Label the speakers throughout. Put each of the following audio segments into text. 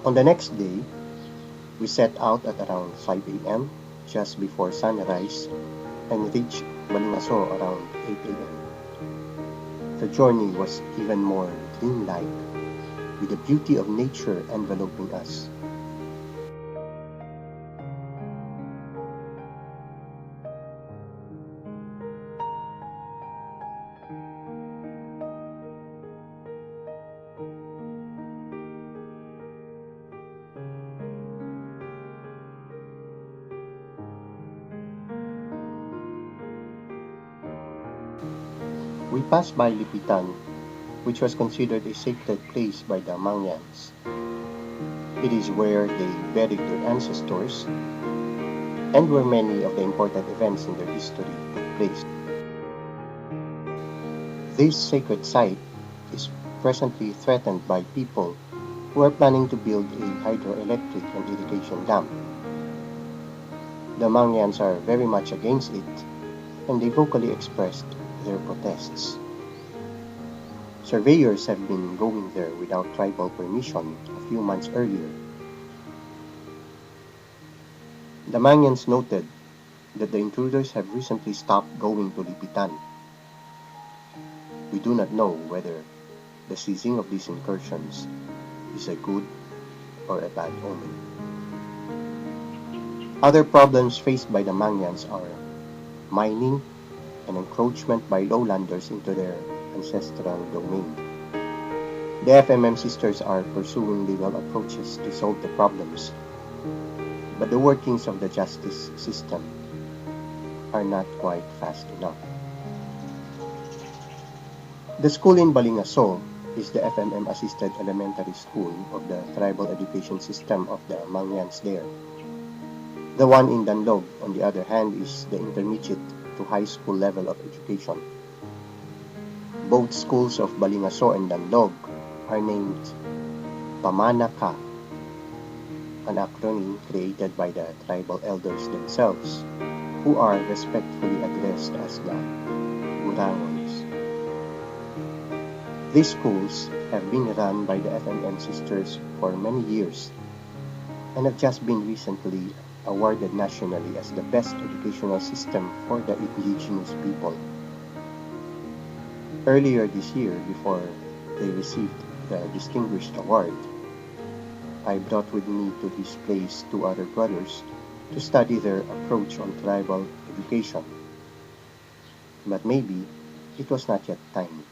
Speaker 1: On the next day, we set out at around 5 a.m. just before sunrise and reached Balingaso around 8 a.m. The journey was even more dreamlike, with the beauty of nature enveloping us. We passed by Lipitan, which was considered a sacred place by the Mangyans. It is where they buried their ancestors and where many of the important events in their history took place. This sacred site is presently threatened by people who are planning to build a hydroelectric and irrigation dam. The Mangyans are very much against it, and they vocally expressed their protests. Surveyors have been going there without tribal permission a few months earlier. The Mangyans noted that the intruders have recently stopped going to Lipitan. We do not know whether the ceasing of these incursions is a good or a bad omen. Other problems faced by the Mangyans are mining and encroachment by lowlanders into their ancestral domain. The FMM sisters are pursuing legal approaches to solve the problems, but the workings of the justice system are not quite fast enough. The school in Balingaso is the FMM-assisted elementary school of the tribal education system of the Mangyans there. The one in Danlog, on the other hand, is the intermediate to high school level of education. Both schools of Balingaso and Danlog are named Pamanaka, an acronym created by the tribal elders themselves, who are respectfully addressed as the Gurangons. These schools have been run by the FMM sisters for many years and have just been recently awarded nationally as the best educational system for the Indigenous people. Earlier this year, before they received the distinguished award, I brought with me to this place 2 other brothers to study their approach on tribal education. But maybe it was not yet time,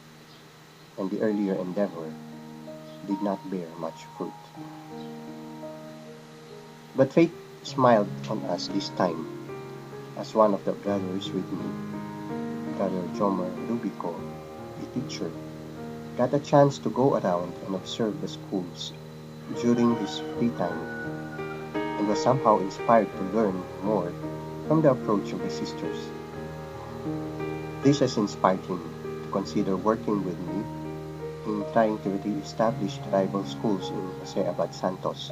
Speaker 1: and the earlier endeavor did not bear much fruit. But fate smiled on us this time, as one of the brothers with me, Brother Jomer Rubico, a teacher, got a chance to go around and observe the schools during his free time, and was somehow inspired to learn more from the approach of the sisters. This has inspired him to consider working with me in trying to re-establish tribal schools in Jose Abad Santos,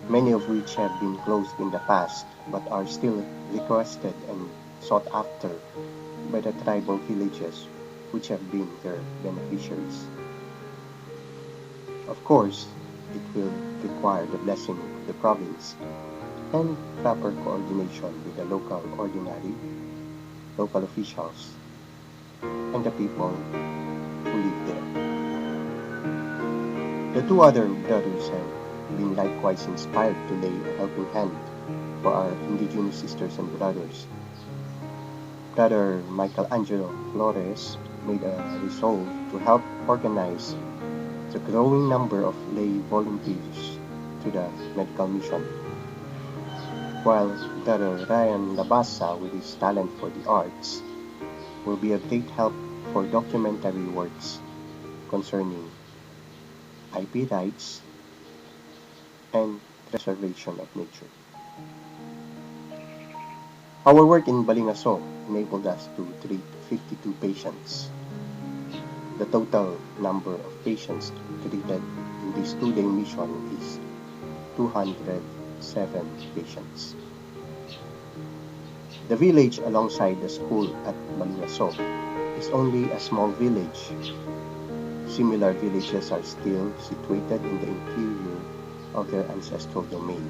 Speaker 1: many of which have been closed in the past but are still requested and sought after by the tribal villages which have been their beneficiaries. Of course, it will require the blessing of the province and proper coordination with the local ordinary, local officials, and the people who live there. The 2 other brothers have been likewise inspired to lay a helping hand for our indigenous sisters and brothers. Brother Angelo Flores made a resolve to help organize the growing number of lay volunteers to the medical mission, while Brother Labasa, with his talent for the arts, will be a great help for documentary works concerning IP rights and preservation of nature. Our work in Balingaso enabled us to treat 52 patients. The total number of patients treated in this 2-day mission is 207 patients. The village alongside the school at Balingaso is only a small village. Similar villages are still situated in the interior of their ancestral domain.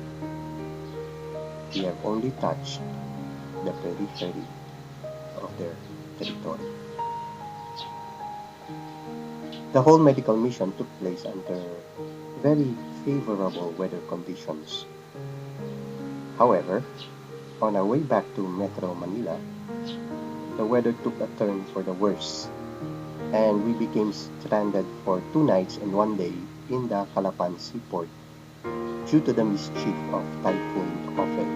Speaker 1: We have only touched the periphery of their territory. The whole medical mission took place under very favorable weather conditions. However, on our way back to Metro Manila, the weather took a turn for the worse, and we became stranded for 2 nights and 1 day in the Calapan seaport due to the mischief of Typhoon Ophel.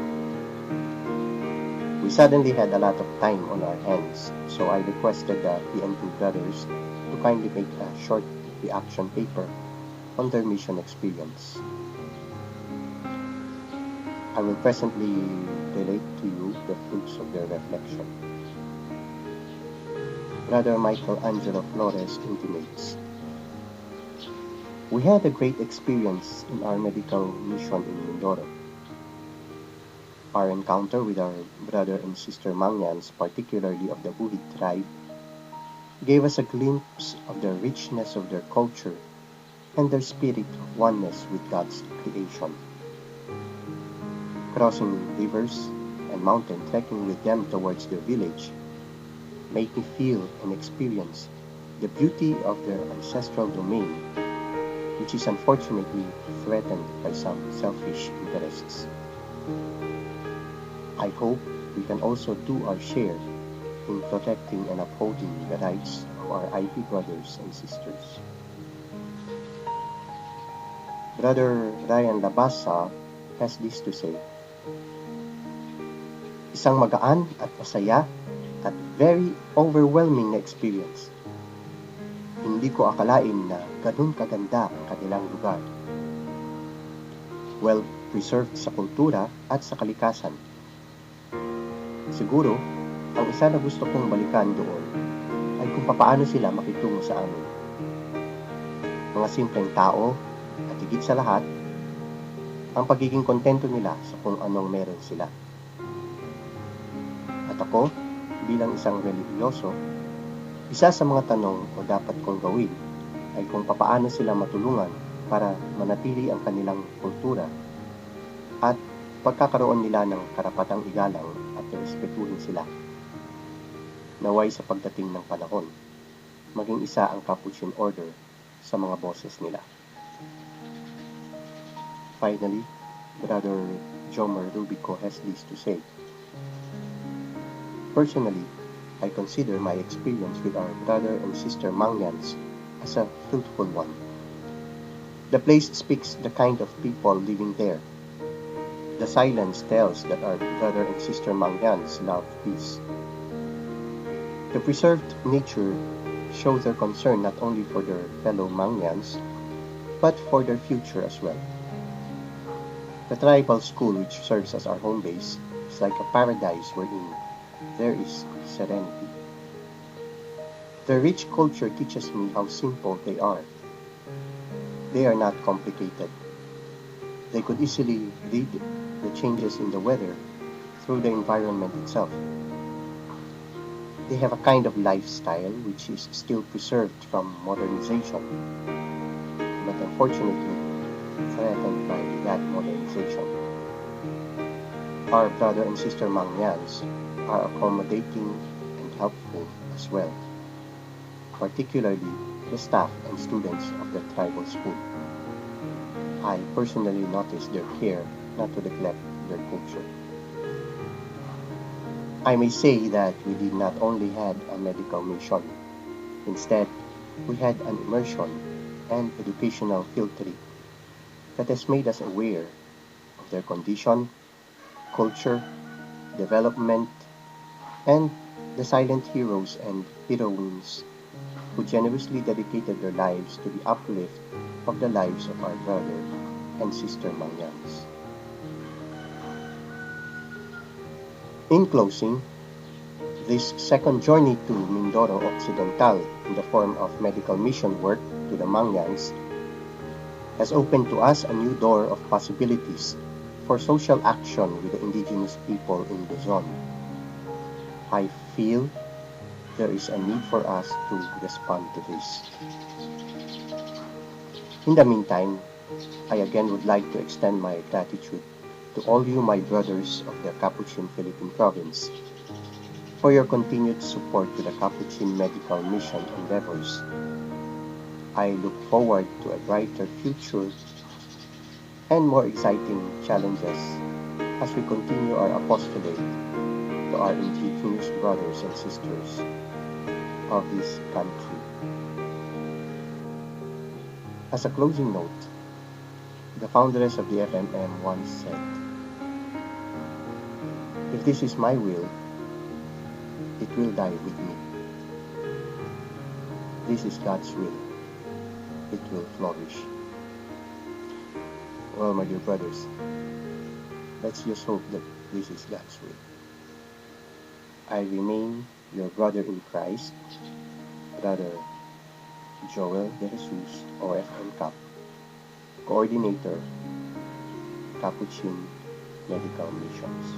Speaker 1: We suddenly had a lot of time on our hands, so I requested the PNP brothers to kindly make a short reaction paper on their mission experience. I will presently relate to you the fruits of their reflection. Brother Michael Angelo Flores intimates, "We had a great experience in our medical mission in Mindoro. Our encounter with our brother and sister Mangyans, particularly of the Buhit tribe, gave us a glimpse of the richness of their culture and their spirit of oneness with God's creation. Crossing rivers and mountain trekking with them towards their village made me feel and experience the beauty of their ancestral domain, which is unfortunately threatened by some selfish interests. I hope we can also do our share in protecting and upholding the rights of our IP brothers and sisters." Brother Ryan Labasa has this to say, "Isang magaan at masaya at very overwhelming na experience. Hindi ko akalain na ganun kaganda ang kanilang lugar. Well preserved sa kultura at sa kalikasan. Siguro, ang isa na gusto kong balikan doon ay kung papaano sila makitungo sa amin. Mga simpleng tao at higit sa lahat, ang pagiging kontento nila sa kung anong meron sila. At ako, bilang isang relihiyoso, isa sa mga tanong o dapat kong gawin ay kung papaano sila matulungan para manatili ang kanilang kultura at pagkakaroon nila ng karapatang igalang at respetuhin sila. Naway sa pagdating ng panahon, maging isa ang Capuchin order sa mga boses nila." Finally, Brother Jomer Rubico has this to say, "Personally, I consider my experience with our brother and sister Mangyans as a fruitful one. The place speaks the kind of people living there. The silence tells that our brother and sister Mangyans love peace. The preserved nature shows their concern not only for their fellow Mangyans, but for their future as well. The tribal school which serves as our home base is like a paradise wherein there is serenity. Their rich culture teaches me how simple they are. They are not complicated. They could easily read the changes in the weather through the environment itself. They have a kind of lifestyle which is still preserved from modernization, but unfortunately threatened by that modernization. Our brother and sister Mangyans are accommodating and helpful as well, particularly the staff and students of the tribal school. I personally noticed their care not to neglect their culture. I may say that we did not only had a medical mission. Instead, we had an immersion and educational field trip that has made us aware of their condition, culture, development, and the silent heroes and heroines who generously dedicated their lives to the uplift of the lives of our brother and sister Mangyans." In closing, this second journey to Mindoro Occidental in the form of medical mission work to the Mangyans has opened to us a new door of possibilities for social action with the indigenous people in Luzon. I feel there is a need for us to respond to this. In the meantime, I again would like to extend my gratitude to all you, my brothers of the Capuchin Philippine Province, for your continued support to the Capuchin medical mission endeavors. I look forward to a brighter future and more exciting challenges as we continue our apostolate to our Indigenous brothers and sisters of this country. As a closing note, the foundress of the FMM once said, "If this is my will, it will die with me. This is God's will, it will flourish." Well, my dear brothers, let's just hope that this is God's will. I remain your brother in Christ, Brother Joel de Jesus, OFMCap, Coordinator, Capuchin Medical Missions.